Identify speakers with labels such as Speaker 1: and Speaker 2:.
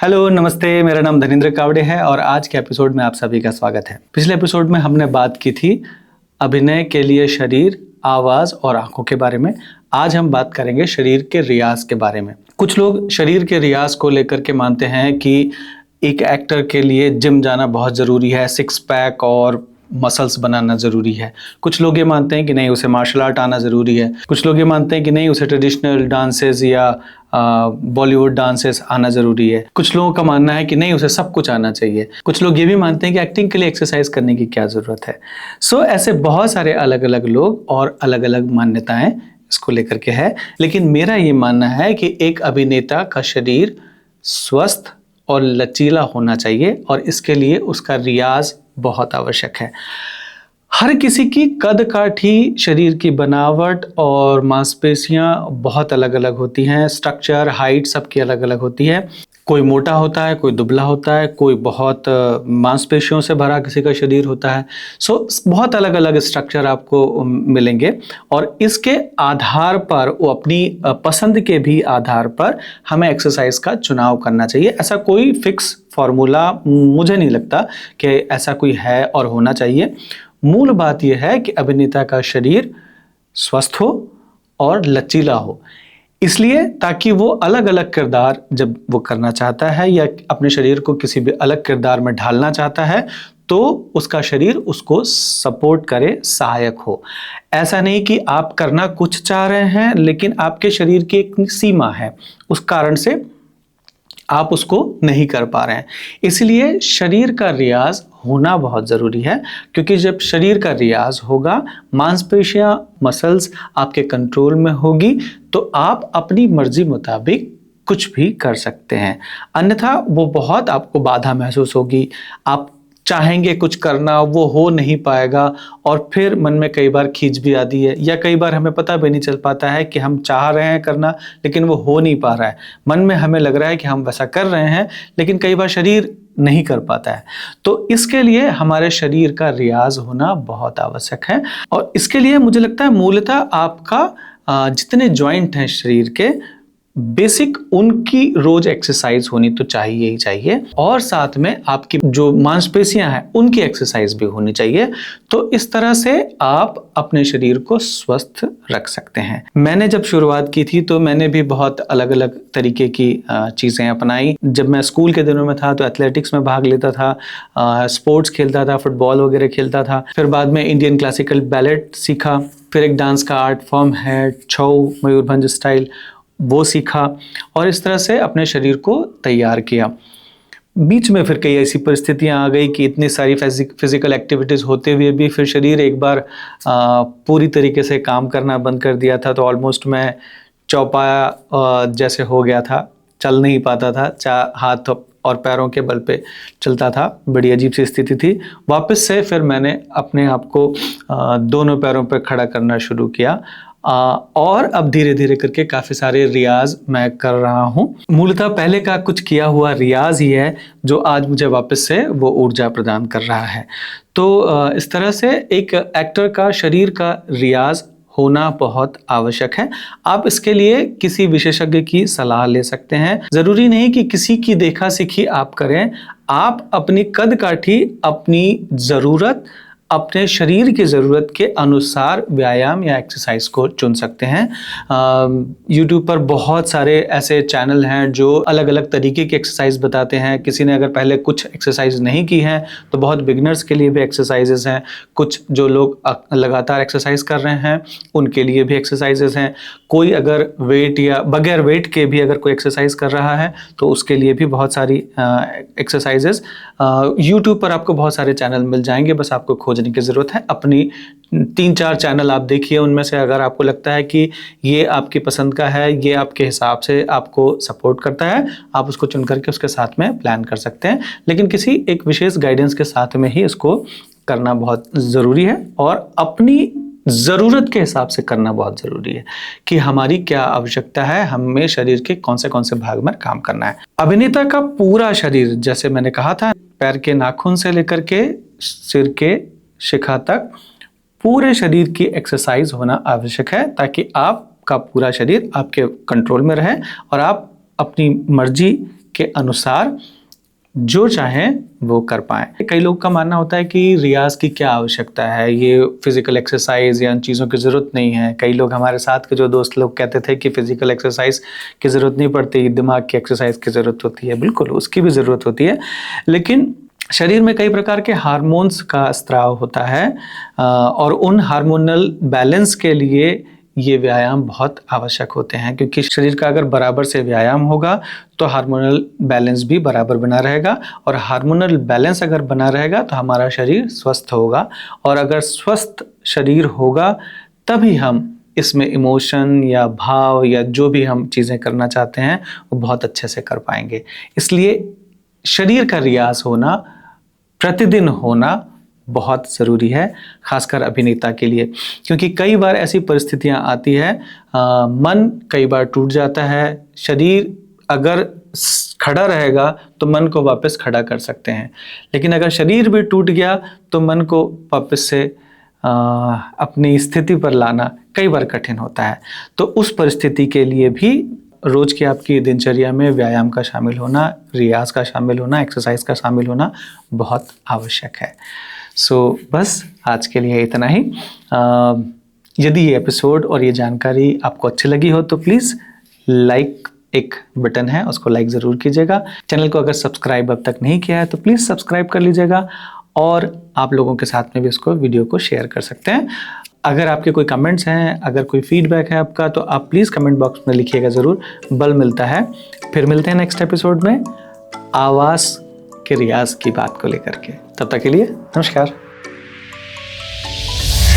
Speaker 1: Hello नमस्ते, मेरा नाम धनेंद्र कावड़े है और आज के एपिसोड में आप सभी का स्वागत है। पिछले एपिसोड में हमने बात की थी अभिनय के लिए शरीर, आवाज़ और आंखों के बारे में। आज हम बात करेंगे शरीर के रियाज के बारे में। कुछ लोग शरीर के रियाज को लेकर के मानते हैं कि एक एक्टर के लिए जिम जाना बहुत ज़रूरी है, सिक्स पैक और मसल्स बनाना ज़रूरी है। कुछ लोग ये मानते हैं कि नहीं, उसे मार्शल आर्ट आना ज़रूरी है। कुछ लोग ये मानते हैं कि नहीं, उसे ट्रेडिशनल डांसेस या बॉलीवुड डांसेस आना ज़रूरी है। कुछ लोगों का मानना है कि नहीं, उसे सब कुछ आना चाहिए। कुछ लोग ये भी मानते हैं कि एक्टिंग के लिए एक्सरसाइज करने की क्या ज़रूरत है। ऐसे बहुत सारे अलग अलग लोग और अलग अलग मान्यताएं इसको लेकर के है। लेकिन मेरा ये मानना है कि एक अभिनेता का शरीर स्वस्थ और लचीला होना चाहिए और इसके लिए उसका रियाज बहुत आवश्यक है। हर किसी की कद काठी, शरीर की बनावट और मांसपेशियां बहुत अलग अलग होती हैं। स्ट्रक्चर, हाइट सबकी अलग अलग होती है। कोई मोटा होता है, कोई दुबला होता है, कोई बहुत मांसपेशियों से भरा किसी का शरीर होता है। बहुत अलग अलग स्ट्रक्चर आपको मिलेंगे और इसके आधार पर, वो अपनी पसंद के भी आधार पर हमें एक्सरसाइज का चुनाव करना चाहिए। ऐसा कोई फिक्स फॉर्मूला मुझे नहीं लगता कि ऐसा कोई है और होना चाहिए। मूल बात यह है कि अभिनेता का शरीर स्वस्थ हो और लचीला हो, इसलिए ताकि वो अलग अलग किरदार जब वो करना चाहता है या अपने शरीर को किसी भी अलग किरदार में ढालना चाहता है तो उसका शरीर उसको सपोर्ट करे, सहायक हो। ऐसा नहीं कि आप करना कुछ चाह रहे हैं लेकिन आपके शरीर की एक सीमा है, उस कारण से आप उसको नहीं कर पा रहे हैं। इसलिए शरीर का रियाज होना बहुत ज़रूरी है, क्योंकि जब शरीर का रियाज होगा, मांसपेशियां, मसल्स आपके कंट्रोल में होगी तो आप अपनी मर्जी मुताबिक कुछ भी कर सकते हैं। अन्यथा वो बहुत आपको बाधा महसूस होगी। आप चाहेंगे कुछ करना, वो हो नहीं पाएगा और फिर मन में कई बार खींच भी आती है, या कई बार हमें पता भी नहीं चल पाता है कि हम चाह रहे हैं करना लेकिन वो हो नहीं पा रहा है। मन में हमें लग रहा है कि हम वैसा कर रहे हैं लेकिन कई बार शरीर नहीं कर पाता है। तो इसके लिए हमारे शरीर का रियाज होना बहुत आवश्यक है और इसके लिए मुझे लगता है मूलतः आपका जितने जॉइंट हैं शरीर के, बेसिक उनकी रोज एक्सरसाइज होनी तो चाहिए ही चाहिए और साथ में आपकी जो मांसपेशियां हैं उनकी एक्सरसाइज भी होनी चाहिए। तो इस तरह से आप अपने शरीर को स्वस्थ रख सकते हैं। मैंने जब शुरुआत की थी तो मैंने भी बहुत अलग अलग तरीके की चीज़ें अपनाई। जब मैं स्कूल के दिनों में था तो एथलेटिक्स में भाग लेता था, स्पोर्ट्स खेलता था, फुटबॉल वगैरह खेलता था। फिर बाद में इंडियन क्लासिकल बैलेट सीखा, फिर एक डांस का आर्ट फॉर्म है छऊ, मयूरभंज स्टाइल, वो सीखा और इस तरह से अपने शरीर को तैयार किया। बीच में फिर कई ऐसी परिस्थितियां आ गई कि इतनी सारी फिजिकल एक्टिविटीज़ होते हुए भी फिर शरीर एक बार पूरी तरीके से काम करना बंद कर दिया था। तो ऑलमोस्ट मैं चौपाया जैसे हो गया था, चल नहीं पाता था, हाथ और पैरों के बल पे चलता था। बड़ी अजीब सी स्थिति थी। वापस से फिर मैंने अपने आप को दोनों पैरों पर खड़ा करना शुरू किया और अब धीरे धीरे करके काफ़ी सारे रियाज मैं कर रहा हूँ। मूलतः पहले का कुछ किया हुआ रियाज ही है जो आज मुझे वापस से वो ऊर्जा प्रदान कर रहा है। तो इस तरह से एक एक्टर का शरीर का रियाज होना बहुत आवश्यक है। आप इसके लिए किसी विशेषज्ञ की सलाह ले सकते हैं। ज़रूरी नहीं कि किसी की देखा सीखी आप करें। आप अपनी कद काठी, अपनी ज़रूरत, अपने शरीर की ज़रूरत के अनुसार व्यायाम या एक्सरसाइज को चुन सकते हैं। यूट्यूब पर बहुत सारे ऐसे चैनल हैं जो अलग अलग तरीके की एक्सरसाइज बताते हैं। किसी ने अगर पहले कुछ एक्सरसाइज नहीं की हैं तो बहुत बिगनर्स के लिए भी एक्सरसाइजेस हैं। कुछ जो लोग लगातार एक्सरसाइज कर रहे हैं उनके लिए भी एक्सरसाइजेस हैं। कोई अगर वेट या बगैर वेट के भी अगर कोई एक्सरसाइज कर रहा है तो उसके लिए भी बहुत सारी एक्सरसाइजेस यूट्यूब पर आपको बहुत सारे चैनल मिल जाएंगे। बस आपको खोजने की ज़रूरत है। अपनी 3-4 चैनल आप देखिए, उनमें से अगर आपको लगता है कि ये आपकी पसंद का है, ये आपके हिसाब से आपको सपोर्ट करता है, आप उसको चुन करके उसके साथ में प्लान कर सकते हैं। लेकिन किसी एक विशेष गाइडेंस के साथ में ही इसको करना बहुत ज़रूरी है और अपनी ज़रूरत के हिसाब से करना बहुत ज़रूरी है कि हमारी क्या आवश्यकता है, हमें शरीर के कौन से भाग में काम करना है। अभिनेता का पूरा शरीर, जैसे मैंने कहा था, पैर के नाखून से लेकर के सिर के शिखा तक पूरे शरीर की एक्सरसाइज होना आवश्यक है ताकि आपका पूरा शरीर आपके कंट्रोल में रहे और आप अपनी मर्जी के अनुसार जो चाहें वो कर पाएं। कई लोग का मानना होता है कि रियाज की क्या आवश्यकता है, ये फिजिकल एक्सरसाइज या इन चीज़ों की ज़रूरत नहीं है। कई लोग, हमारे साथ के जो दोस्त लोग कहते थे कि फिजिकल एक्सरसाइज की ज़रूरत नहीं पड़ती, दिमाग की एक्सरसाइज की ज़रूरत होती है। बिल्कुल, उसकी भी ज़रूरत होती है, लेकिन शरीर में कई प्रकार के हार्मोन्स का स्त्राव होता है और उन हार्मोनल बैलेंस के लिए ये व्यायाम बहुत आवश्यक होते हैं, क्योंकि शरीर का अगर बराबर से व्यायाम होगा तो हार्मोनल बैलेंस भी बराबर बना रहेगा, और हार्मोनल बैलेंस अगर बना रहेगा तो हमारा शरीर स्वस्थ होगा, और अगर स्वस्थ शरीर होगा तभी हम इसमें इमोशन या भाव या जो भी हम चीज़ें करना चाहते हैं वो बहुत अच्छे से कर पाएंगे। इसलिए शरीर का रियाज होना, प्रतिदिन होना बहुत ज़रूरी है, खासकर अभिनेता के लिए, क्योंकि कई बार ऐसी परिस्थितियां आती है, मन कई बार टूट जाता है। शरीर अगर खड़ा रहेगा तो मन को वापस खड़ा कर सकते हैं, लेकिन अगर शरीर भी टूट गया तो मन को वापस से अपनी स्थिति पर लाना कई बार कठिन होता है। तो उस परिस्थिति के लिए भी रोज़ की आपकी दिनचर्या में व्यायाम का शामिल होना, रियाज का शामिल होना, एक्सरसाइज का शामिल होना बहुत आवश्यक है। बस आज के लिए इतना ही। यदि ये एपिसोड और ये जानकारी आपको अच्छी लगी हो तो प्लीज़ लाइक, एक बटन है उसको लाइक ज़रूर कीजिएगा। चैनल को अगर सब्सक्राइब अब तक नहीं किया है तो प्लीज़ सब्सक्राइब कर लीजिएगा, और आप लोगों के साथ में भी इसको, वीडियो को शेयर कर सकते हैं। अगर आपके कोई कमेंट्स हैं, अगर कोई फीडबैक है आपका, तो आप प्लीज़ कमेंट बॉक्स में लिखिएगा ज़रूर, बल मिलता है। फिर मिलते हैं नेक्स्ट एपिसोड में आवाज़ के रियाज की बात को लेकर के। तब तक के लिए नमस्कार।